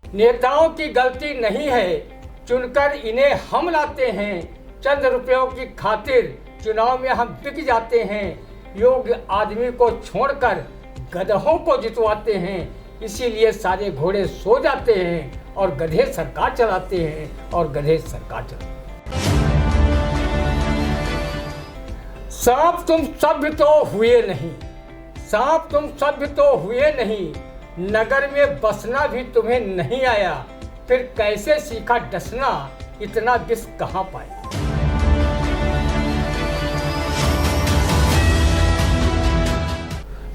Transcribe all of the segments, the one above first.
नेताओं की गलती नहीं है, चुनकर इन्हें हम लाते हैं। चंद रुपयों की खातिर चुनाव में हम बिक जाते हैं। योग्य आदमी को छोड़कर गधों को जितवाते हैं। इसीलिए सारे घोड़े सो जाते हैं और गधे सरकार चलाते हैं और गधे सरकार चलाते हैं। सांप तुम सभ्य तो हुए नहीं, सांप तुम सभ्य तो हुए नहीं, नगर में बसना भी तुम्हें नहीं आया, फिर कैसे सीखा डसना, इतना विष कहाँ पाए।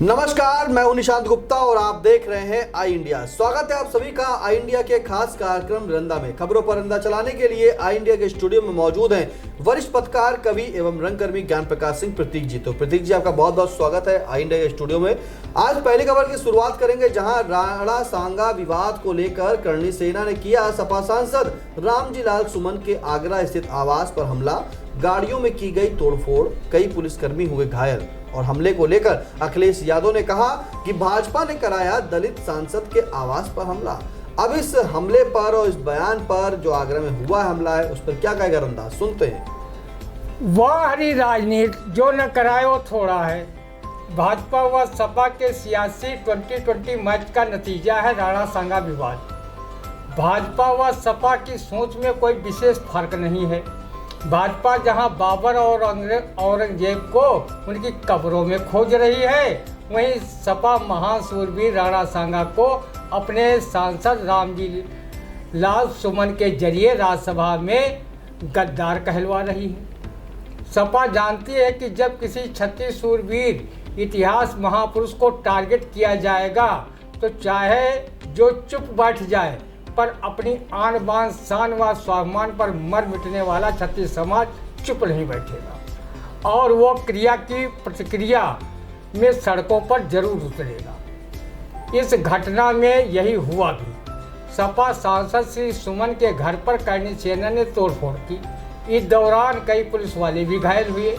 नमस्कार, मैं हूं निशांत गुप्ता और आप देख रहे हैं आई इंडिया। स्वागत है आप सभी का आई इंडिया के खास कार्यक्रम रंदा में। खबरों पर रंदा चलाने के लिए आई इंडिया के स्टूडियो में मौजूद हैं वरिष्ठ पत्रकार, कवि एवं रंगकर्मी ज्ञान प्रकाश सिंह प्रतीक जी। तो प्रतीक जी, आपका बहुत बहुत स्वागत है आई इंडिया के स्टूडियो में। आज पहली खबर की शुरुआत करेंगे, जहां राणा सांगा विवाद को लेकर करणी सेना ने किया सपा सांसद रामजी लाल सुमन के आगरा स्थित आवास पर हमला। गाड़ियों में की गई तोड़फोड़, कई पुलिसकर्मी हुए घायल। और हमले को लेकर अखिलेश यादव ने कहा कि भाजपा ने कराया दलित सांसद के आवास पर हमला। अब इस हमले पर और इस बयान पर जो आगरा में हुआ हमला है, उस पर क्या कहेगा रंदा, सुनते हैं। वाह हरी राजनीति, जो न कराए वो थोड़ा है। भाजपा व सपा के सियासी 2020 मैच का नतीजा है राणा सांगा विवाद। भाजपा व सपा की सोच में कोई विशेष फर्क नहीं है। भाजपा जहां बाबर और औरंगजेब को उनकी कब्रों में खोज रही है, वहीं सपा महान सूरवीर राणा सांगा को अपने सांसद रामजी लाल सुमन के जरिए राज्यसभा में गद्दार कहलवा रही है। सपा जानती है कि जब किसी छत्तीस सूरवीर इतिहास महापुरुष को टारगेट किया जाएगा तो चाहे जो चुप बैठ जाए, पर अपनी आन बान शान व स्वाभिमान पर मर मिटने वाला छत्तीस समाज चुप नहीं बैठेगा और वो क्रिया की प्रतिक्रिया में सड़कों पर जरूर उतरेगा। इस घटना में यही हुआ भी। सपा सांसद श्री सुमन के घर पर करणी सेना ने तोड़फोड़ की। इस दौरान कई पुलिस वाले भी घायल हुए,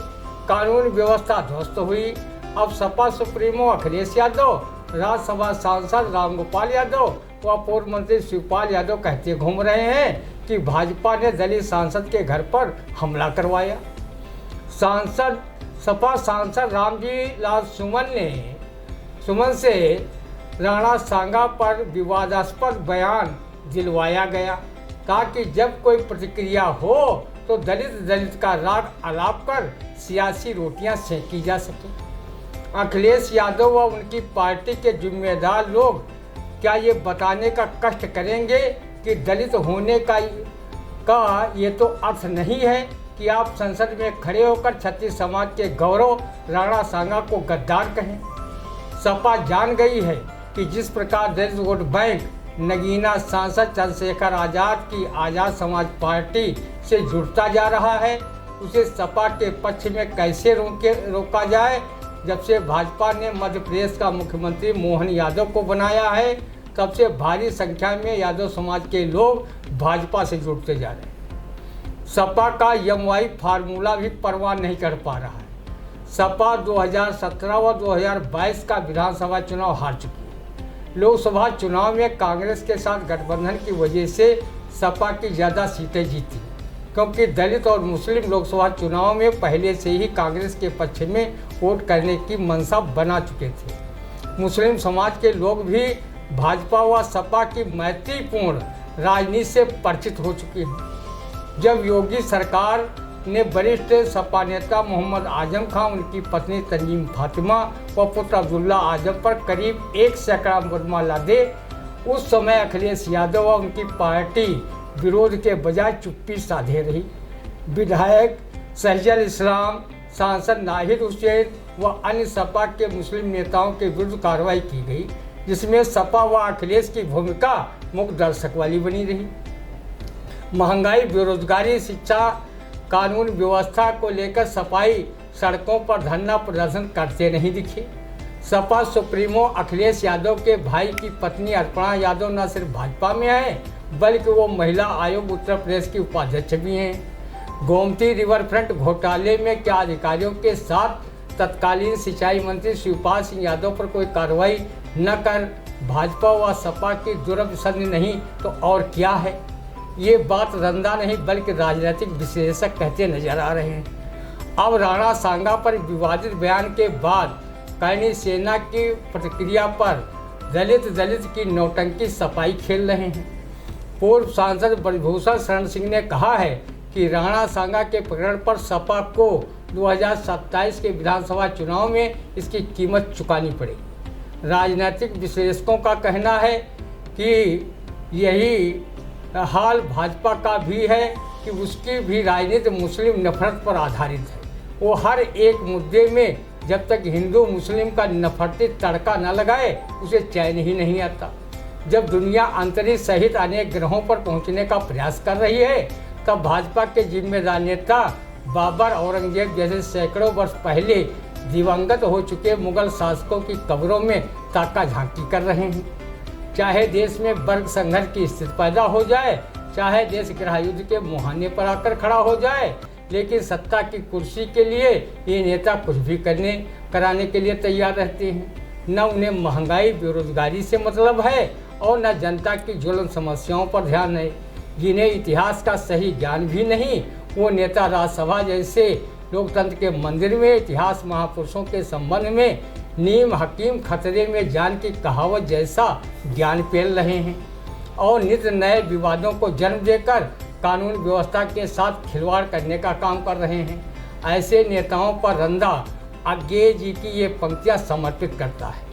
कानून व्यवस्था ध्वस्त हुई। अब सपा सुप्रीमो अखिलेश यादव, राज्यसभा सांसद रामगोपाल यादव व पूर्व मंत्री शिवपाल यादव कहते घूम रहे हैं कि भाजपा ने दलित सांसद के घर पर हमला करवाया। सपा सांसद रामजी लाल सुमन से राणा सांगा पर विवादास्पद बयान दिलवाया गया, ताकि जब कोई प्रतिक्रिया हो तो दलित का राग आलाप कर सियासी रोटियां सेंकी जा सके। अखिलेश यादव व उनकी पार्टी के जिम्मेदार लोग क्या ये बताने का कष्ट करेंगे कि दलित होने का ये तो अर्थ नहीं है कि आप संसद में खड़े होकर छत्तीस समाज के गौरव राणा सांगा को गद्दार कहें। सपा जान गई है कि जिस प्रकार दलित वोट बैंक नगीना सांसद चंद्रशेखर आज़ाद की आज़ाद समाज पार्टी से जुड़ता जा रहा है, उसे सपा के पक्ष में कैसे रोका जाए। जब से भाजपा ने मध्य प्रदेश का मुख्यमंत्री मोहन यादव को बनाया है, तब से भारी संख्या में यादव समाज के लोग भाजपा से जुड़ते जा रहे हैं। सपा का यमवाई फार्मूला भी परवाह नहीं कर पा रहा है। सपा 2017 व 2022 का विधानसभा चुनाव हार चुकी है। लोकसभा चुनाव में कांग्रेस के साथ गठबंधन की वजह से सपा की ज़्यादा सीटें जीती, क्योंकि दलित और मुस्लिम लोकसभा चुनाव में पहले से ही कांग्रेस के पक्ष में वोट करने की मंशा बना चुके थे। मुस्लिम समाज के लोग भी भाजपा व सपा की मैत्रीपूर्ण राजनीति से परिचित हो चुके हैं। जब योगी सरकार ने वरिष्ठ सपा नेता मोहम्मद आजम खान, उनकी पत्नी तंजीम फातिमा व पुत्र अब्दुल्ला आजम पर करीब 1 सैकड़ा मुकदमा लादे, उस समय अखिलेश यादव व उनकी पार्टी विरोध के बजाय चुप्पी साधे रही। विधायक शहजल इस्लाम, सांसद नाहिद हुसैन व अन्य सपा के मुस्लिम नेताओं के विरुद्ध कार्रवाई की गई, जिसमें सपा व अखिलेश की भूमिका मुख्य दर्शक वाली बनी रही। महंगाई, बेरोजगारी, शिक्षा, कानून व्यवस्था को लेकर सपाई सड़कों पर धरना प्रदर्शन करते नहीं दिखे। सपा सुप्रीमो अखिलेश यादव के भाई की पत्नी अर्पणा यादव न सिर्फ भाजपा में है, बल्कि वो महिला आयोग उत्तर प्रदेश की उपाध्यक्ष भी हैं। गोमती रिवर फ्रंट घोटाले में क्या अधिकारियों के साथ तत्कालीन सिंचाई मंत्री शिवपाल सिंह यादव पर कोई कार्रवाई न कर भाजपा व सपा की दुरभिसंधि नहीं तो और क्या है। ये बात रंधा नहीं बल्कि राजनीतिक विश्लेषक कहते नजर आ रहे हैं। अब राणा सांगा पर विवादित बयान के बाद कैनी सेना की प्रतिक्रिया पर दलित की नौटंकी सफाई खेल रहे हैं। पूर्व सांसद ब्रजभूषण शरण सिंह ने कहा है कि राणा सांगा के प्रकरण पर सपा को 2027 के विधानसभा चुनाव में इसकी कीमत चुकानी पड़ेगी। राजनीतिक विश्लेषकों का कहना है कि यही हाल भाजपा का भी है कि उसकी भी राजनीति मुस्लिम नफरत पर आधारित है। वो हर एक मुद्दे में जब तक हिंदू मुस्लिम का नफरती तड़का न लगाए उसे चैन ही नहीं आता। जब दुनिया अंतरिक्ष सहित अनेक ग्रहों पर पहुंचने का प्रयास कर रही है तब भाजपा के जिम्मेदार नेता बाबर औरंगजेब जैसे सैकड़ों वर्ष पहले दिवंगत हो चुके मुगल शासकों की कब्रों में ताका झांकी कर रहे हैं। चाहे देश में वर्ग संघर्ष की स्थिति पैदा हो जाए, चाहे देश गृह युद्ध के मुहाने पर आकर खड़ा हो जाए, लेकिन सत्ता की कुर्सी के लिए ये नेता कुछ भी कराने के लिए तैयार रहते हैं। न उन्हें महंगाई बेरोजगारी से मतलब है और न जनता की ज्वलन समस्याओं पर ध्यान है। जिन्हें इतिहास का सही ज्ञान भी नहीं, वो नेता राज्यसभा जैसे लोकतंत्र के मंदिर में इतिहास महापुरुषों के संबंध में नीम हकीम खतरे में जान की कहावत जैसा ज्ञान पेल रहे हैं और नित्य नए विवादों को जन्म देकर कानून व्यवस्था के साथ खिलवाड़ करने का काम कर रहे हैं। ऐसे नेताओं पर रंधा आज्ञे जी की ये पंक्तियां समर्पित करता है।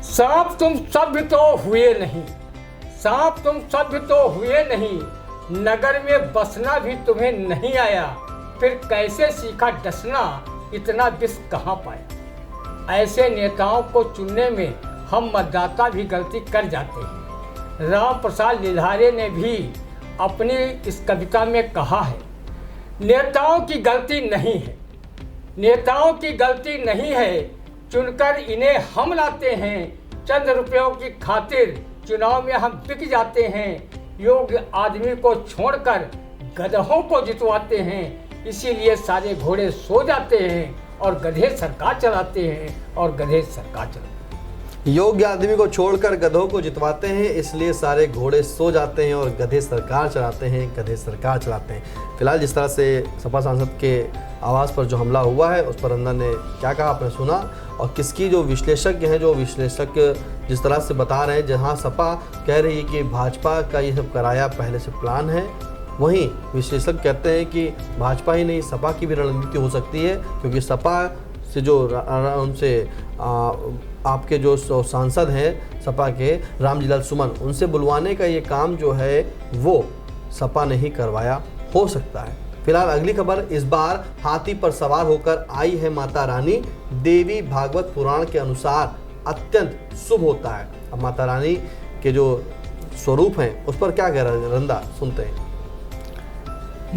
सांप तुम सभ्य तो हुए नहीं, सांप तुम सभ्य तो हुए नहीं, नगर में बसना भी तुम्हें नहीं आया, फिर कैसे सीखा डसना, इतना विष कहाँ पाया। ऐसे नेताओं को चुनने में हम मतदाता भी गलती कर जाते हैं। राम प्रसाद लिल्हारे ने भी अपनी इस कविता में कहा है, नेताओं की गलती नहीं है, नेताओं की गलती नहीं है, चुनकर इन्हें हम लाते हैं, चंद रुपयों की खातिर चुनाव में हम बिक जाते हैं, योग्य आदमी को छोड़कर गधों को जितवाते हैं, इसीलिए सारे घोड़े सो जाते हैं और गधे सरकार चलाते हैं और गधे सरकार चलाते हैं। योग्य आदमी को छोड़कर गधों को जितवाते हैं, इसलिए सारे घोड़े सो जाते हैं और गधे सरकार चलाते हैं, गधे सरकार चलाते हैं। फिलहाल जिस तरह से सपा सांसद के आवास पर जो हमला हुआ है उस पर रंधा ने क्या कहा आपने सुना, और किसकी जो विश्लेषज्ञ हैं, जो विश्लेषक जिस तरह से बता रहे हैं, जहां सपा कह रही है कि भाजपा का ये सब कराया पहले से प्लान है, वहीं विश्लेषक कहते हैं कि भाजपा ही नहीं सपा की भी रणनीति हो सकती है, क्योंकि सपा से जो उनसे आपके जो सांसद हैं सपा के रामजीलाल सुमन, उनसे बुलवाने का ये काम जो है वो सपा ने ही करवाया हो सकता है। फिलहाल अगली खबर, इस बार हाथी पर सवार होकर आई है माता रानी, देवी भागवत पुराण के अनुसार अत्यंत शुभ होता है। अब माता रानी के जो स्वरूप हैं उस पर क्या कह रहा है रंधा, सुनते हैं।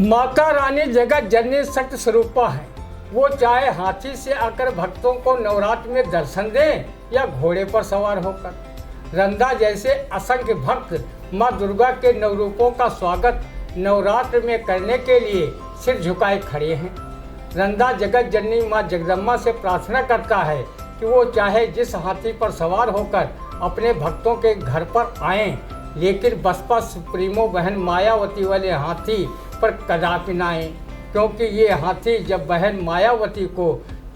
माता रानी जगत जननी शक्ति स्वरूपा है। वो चाहे हाथी से आकर भक्तों को नवरात्र में दर्शन दें या घोड़े पर सवार होकर। रंधा जैसे असंख्य भक्त माँ दुर्गा के नवरूपों का स्वागत नवरात्र में करने के लिए सिर झुकाए खड़े हैं। रंधा जगत जननी माँ जगदम्बा से प्रार्थना करता है कि वो चाहे जिस हाथी पर सवार होकर अपने भक्तों के घर पर आएं, लेकिन बसपा सुप्रीमो बहन मायावती वाले हाथी पर कदापि न आएं, क्योंकि ये हाथी जब बहन मायावती को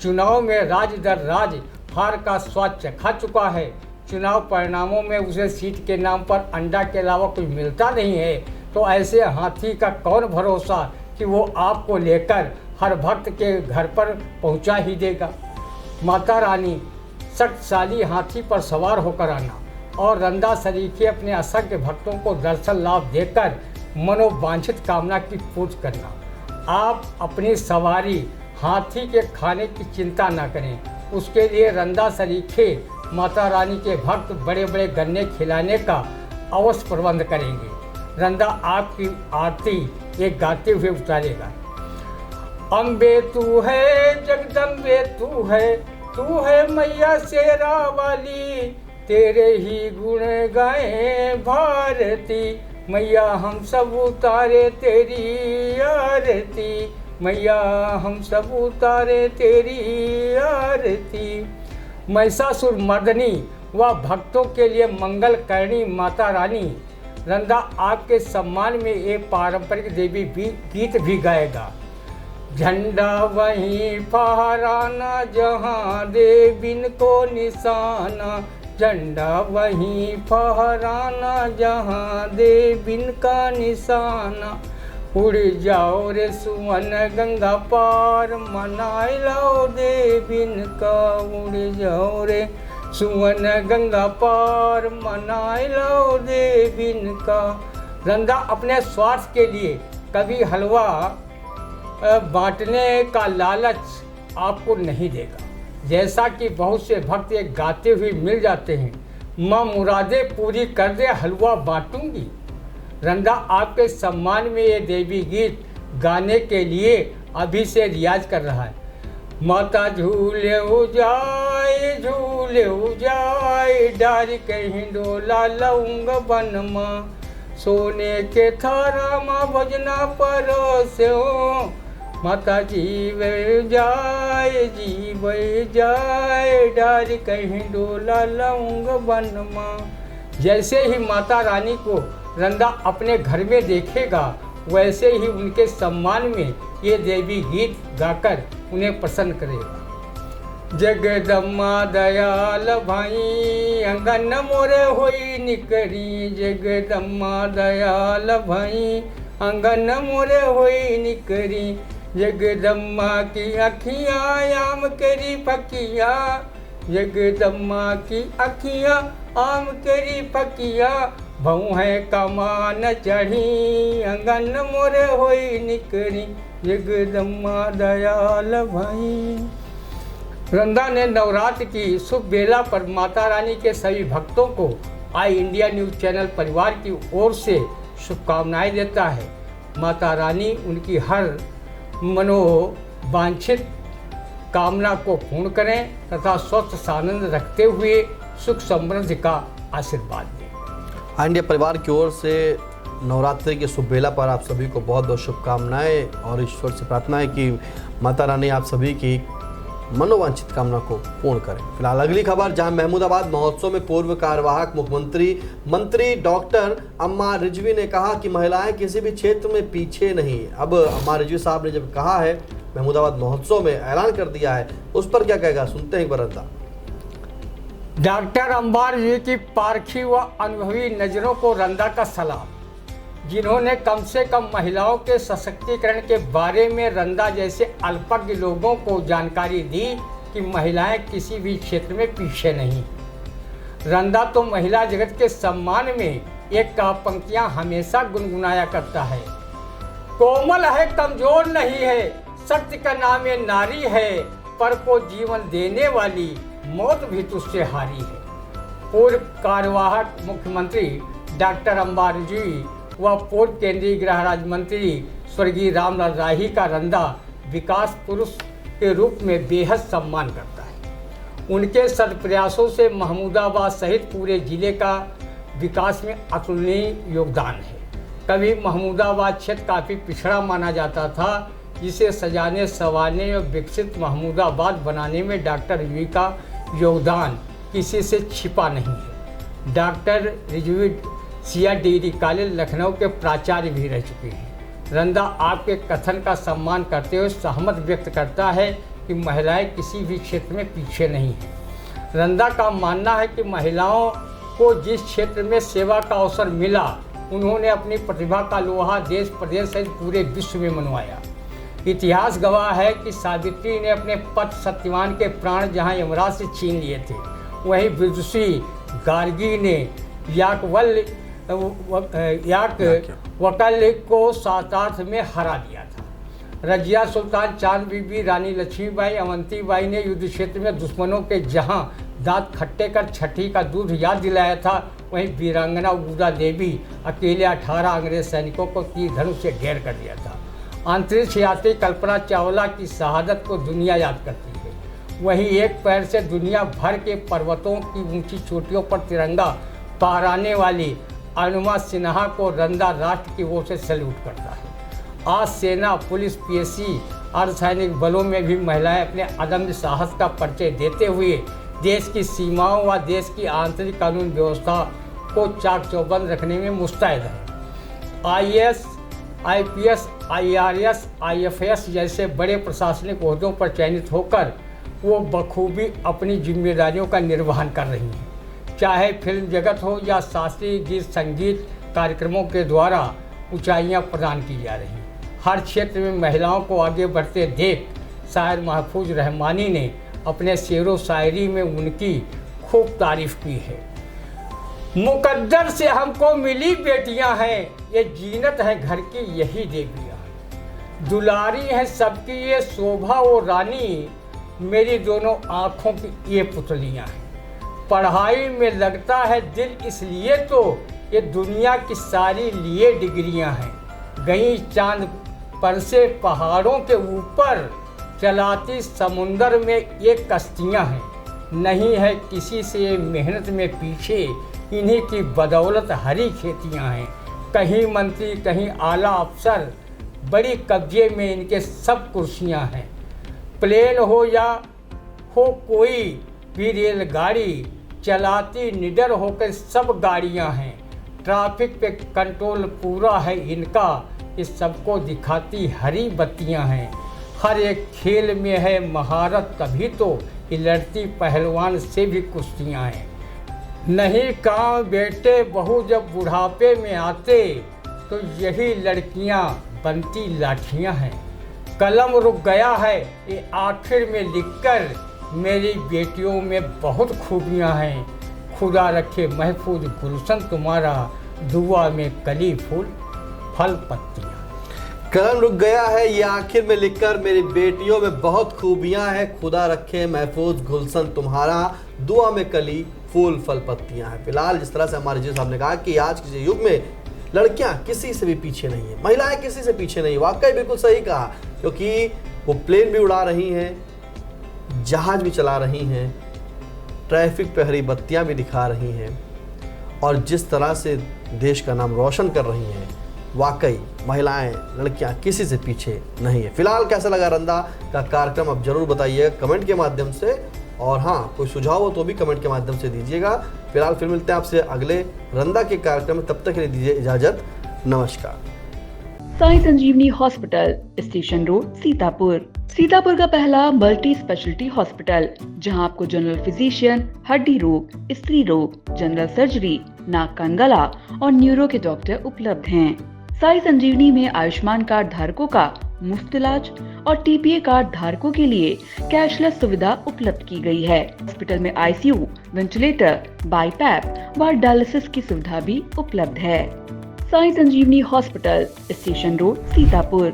चुनाव में राज दर राज हार का स्वाद चखा चुका है, चुनाव परिणामों में उसे सीट के नाम पर अंडा के अलावा कुछ मिलता नहीं है, तो ऐसे हाथी का कौन भरोसा कि वो आपको लेकर हर भक्त के घर पर पहुंचा ही देगा। माता रानी शक्तिशाली हाथी पर सवार होकर आना और रंधा सरीखे अपने असंख्य भक्तों को दर्शन लाभ देकर मनोवांछित कामना की पूर्ति करना। आप अपनी सवारी हाथी के खाने की चिंता न करें, उसके लिए रंधा सरीखे माता रानी के भक्त बड़े बड़े गन्ने खिलाने का अवश्य प्रबंध करेंगे। रंधा आपकी आरती एक गाते हुए उतारेगा। अम्बे तू है जगदम्बे तू है मैया शेरा वाली, तेरे ही गुण गाए भारती, मैया हम सब उतारे तेरी आरती, मैया हम सब उतारे तेरी आरती। महिषासुर मर्दनी वह भक्तों के लिए मंगल करणी माता रानी रंदा आपके सम्मान में एक पारंपरिक देवी गीत भी गाएगा। झंडा वहीं फहराना जहां देवीन को निशाना, झंडा वहीं फहराना जहां देवीन का निशाना। उड़ जाओ रे सुवन गंगा पार मनाए लो देवीन का, उड़ जाओ रे सुवन गंगा पार मनाए लो देवीन का। रंदा अपने स्वार्थ के लिए कभी हलवा बांटने का लालच आपको नहीं देगा। जैसा कि बहुत से भक्त ये गाते हुए मिल जाते हैं, माँ मुरादें पूरी कर दे हलवा बांटूंगी। रंदा आपके सम्मान में ये देवी गीत गाने के लिए अभी से रियाज कर रहा है। माता झूले जाए डारी कहीं डोला लऊंग बनमा, सोने के थारा माँ भजना परोसे हो। माता जीव जाए डारी कहीं डोला लऊंग बनमा। जैसे ही माता रानी को रंदा अपने घर में देखेगा, वैसे ही उनके सम्मान में ये देवी गीत गाकर उन्हें प्रसन्न करेगा। जगदम्मा दयाल भाई अंगन मोरे होई निकरी, जगदम्मा दयाल भाई अंगन मोरे होई निकरी। जगदम्मा की अखियाँ आम करी फकिया, जगदम्मा की अखियाँ आम करी फकिया। भऊ है कमान चढ़ी अंगन मोरे होई निकरी, जगदम्मा दयाल भाई। रंदा ने नवरात्र की शुभ बेला पर माता रानी के सभी भक्तों को आई इंडिया न्यूज़ चैनल परिवार की ओर से शुभकामनाएं देता है। माता रानी उनकी हर मनोवांछित कामना को पूर्ण करें तथा स्वस्थ सानंद रखते हुए सुख समृद्धि का आशीर्वाद दें। आई इंडिया परिवार की ओर से नवरात्रि के शुभ बेला पर आप सभी को बहुत बहुत शुभकामनाएं और ईश्वर से प्रार्थना है कि माता रानी आप सभी की मनोवांछित कामना को पूर्ण करें। फिलहाल अगली खबर, जहां महमूदाबाद महोत्सव में पूर्व कार्यवाहक मुख्यमंत्री मंत्री डॉक्टर अम्मा रिजवी ने कहा कि महिलाएं किसी भी क्षेत्र में पीछे नहीं। अब अम्मा रिजवी साहब ने जब कहा है, महमूदाबाद महोत्सव में ऐलान कर दिया है, उस पर क्या कहेगा, सुनते हैं एक बार। डॉक्टर अम्बार जी की पारखी व अनुभवी नज़रों को रंदा का सलाम, जिन्होंने कम से कम महिलाओं के सशक्तिकरण के बारे में रंदा जैसे अल्पज्ञ लोगों को जानकारी दी कि महिलाएं किसी भी क्षेत्र में पीछे नहीं। रंदा तो महिला जगत के सम्मान में एक पंक्तियां हमेशा गुनगुनाया करता है। कोमल है, कमजोर नहीं है, सत्य का नाम ये नारी है, पर को जीवन देने वाली मौत भी तुझसे हारी है। पूर्व कार्यवाहक मुख्यमंत्री डॉक्टर अम्बार जी व पूर्व केंद्रीय गृह राज्य मंत्री स्वर्गीय रामलाल राही का रंदा विकास पुरुष के रूप में बेहद सम्मान करता है। उनके सदप्रयासों से महमूदाबाद सहित पूरे जिले का विकास में अतुलनीय योगदान है। कभी महमूदाबाद क्षेत्र काफ़ी पिछड़ा माना जाता था, जिसे सजाने संवारने और विकसित महमूदाबाद बनाने में डॉक्टर रिजवी का योगदान किसी से छिपा नहीं है। Doctor Rizvi Siya degree college Lucknow के प्राचार्य भी रह चुके हैं। रंदा आपके कथन का सम्मान करते हुए सहमत व्यक्त करता है कि महिलाएं किसी भी क्षेत्र में पीछे नहीं हैं। रंदा का मानना है कि महिलाओं को जिस क्षेत्र में सेवा का अवसर मिला, उन्होंने अपनी प्रतिभा का लोहा देश प्रदेश सहित पूरे विश्व में मनवाया। इतिहास गवाह है कि सावित्री ने अपने पति सत्यवान के प्राण जहां यमराज से छीन लिए थे, वहीं विदुषी गार्गी ने वकल को सातार्थ में हरा दिया था। रजिया सुल्तान चांद बीबी, रानी लक्ष्मीबाई, अवंतीबाई ने युद्ध क्षेत्र में दुश्मनों के जहां दांत खट्टे कर छठी का दूध याद दिलाया था, वहीं वीरांगना उगुदा देवी अकेले 18 अंग्रेज सैनिकों को तीर धनुष से ढेर कर दिया था। अंतरिक्ष यात्री कल्पना चावला की शहादत को दुनिया याद करती है। वहीं एक पैर से दुनिया भर के पर्वतों की ऊंची चोटियों पर तिरंगा फहराने वाली अनुमा सिन्हा को रंदा राष्ट्र की ओर से सैल्यूट करता है। आज सेना, पुलिस, पीएससी, अर्धसैनिक बलों में भी महिलाएं अपने अदम्य साहस का परिचय देते हुए देश की सीमाओं व देश की आंतरिक कानून व्यवस्था को चाक चौबंद रखने में मुस्तैद है। IAS, IPS, IRS, IFS जैसे बड़े प्रशासनिक ओहदों पर चयनित होकर वो बखूबी अपनी जिम्मेदारियों का निर्वहन कर रही हैं। चाहे फिल्म जगत हो या शास्त्रीय गीत संगीत कार्यक्रमों के द्वारा ऊंचाइयां प्रदान की जा रही हैं। हर क्षेत्र में महिलाओं को आगे बढ़ते देख शायर महफूज रहमानी ने अपने शेरो शायरी में उनकी खूब तारीफ की है। मुकद्दर से हमको मिली बेटियां हैं, ये जीनत है घर की यही देवियां। दुलारी है सबकी ये शोभा वो रानी, मेरी दोनों आँखों की ये पुतलियां हैं। पढ़ाई में लगता है दिल इसलिए तो ये दुनिया की सारी लिए डिग्रियां हैं। गई चांद पर से पहाड़ों के ऊपर, चलाती समुंदर में ये कश्तियां हैं। नहीं है किसी से मेहनत में पीछे, इन्हीं की बदौलत हरी खेतियां हैं। कहीं मंत्री कहीं आला अफसर, बड़ी कब्जे में इनके सब कुर्सियां हैं। प्लेन हो या हो कोई भी रेलगाड़ी, चलाती निडर होकर सब गाड़ियां हैं। ट्रैफिक पे कंट्रोल पूरा है इनका, इस सबको दिखाती हरी बत्तियां हैं। हर एक खेल में है महारत, तभी तो ये लड़ती पहलवान से भी कुश्तियां हैं। नहीं काम बेटे बहू जब बुढ़ापे में आते, तो यही लड़कियां बनती लाठियां हैं। कलम रुक गया है ये आखिर में लिखकर, मेरी बेटियों में बहुत खूबियां हैं। खुदा रखे महफूज गुलशन तुम्हारा, दुआ में कली फूल फल पत्तियां। कलम रुक गया है ये आखिर में लिखकर, मेरी बेटियों में बहुत खूबियां हैं। खुदा रखे महफूज गुलशन तुम्हारा, दुआ में कली फूल फल पत्तियां हैं। फिलहाल जिस तरह से हमारे जी साहब ने कहा कि आज के युग में लड़कियां किसी से भी पीछे नहीं है, महिलाएं किसी से पीछे नहीं, वाकई बिल्कुल सही कहा। क्योंकि वो प्लेन भी उड़ा रही हैं, जहाज भी चला रही हैं, ट्रैफिक पे हरी बत्तियां भी दिखा रही हैं, और जिस तरह से देश का नाम रोशन कर रही हैं, वाकई महिलाएं लड़कियां किसी से पीछे नहीं है। फिलहाल कैसा लगा रंदा का कार्यक्रम आप जरूर बताइए कमेंट के माध्यम से, और हाँ कोई सुझाव हो तो भी कमेंट के माध्यम से दीजिएगा। फिलहाल फिर मिलते हैं आपसे अगले रंदा के कार्यक्रम में, तब तक के लिए दीजिए इजाजत, नमस्कार। Sai Sanjeevani hospital, station road, Sitapur. Sitapur का पहला मल्टी स्पेशलिटी हॉस्पिटल, जहां आपको जनरल फिजिशियन, हड्डी रोग, स्त्री रोग, जनरल सर्जरी, नाक कान गला और न्यूरो के डॉक्टर उपलब्ध हैं। साई संजीवनी में आयुष्मान कार्ड धारकों का मुफ्त इलाज और TPA कार्ड धारकों के लिए कैशलेस सुविधा उपलब्ध की गई है। हॉस्पिटल में ICU, वेंटिलेटर, बाईपैप व डायलिसिस की सुविधा भी उपलब्ध है। Sai Sanjeevani hospital, station road, Sitapur.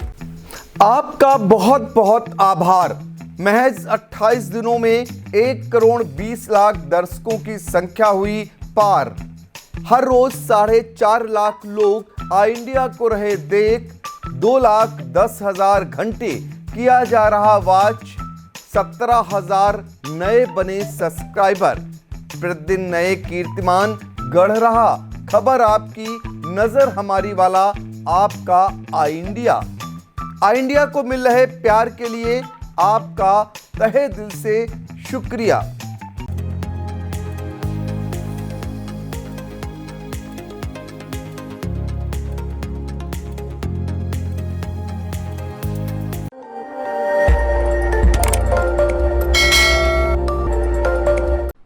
आपका बहुत बहुत आभार। महज 28 दिनों में 1,20,00,000 दर्शकों की संख्या हुई पार। हर रोज 4.5 लाख लोग आई इंडिया को रहे देख। 2,10,000 घंटे किया जा रहा वॉच। 17,000 नए बने सब्सक्राइबर। प्रतिदिन नए कीर्तिमान गढ़ रहा खबर आपकी, नजर हमारी वाला आपका आई इंडिया। आई इंडिया को मिल रहे प्यार के लिए आपका तहे दिल से शुक्रिया।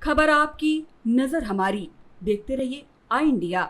खबर आपकी, नजर हमारी। देखते रहिए आई इंडिया।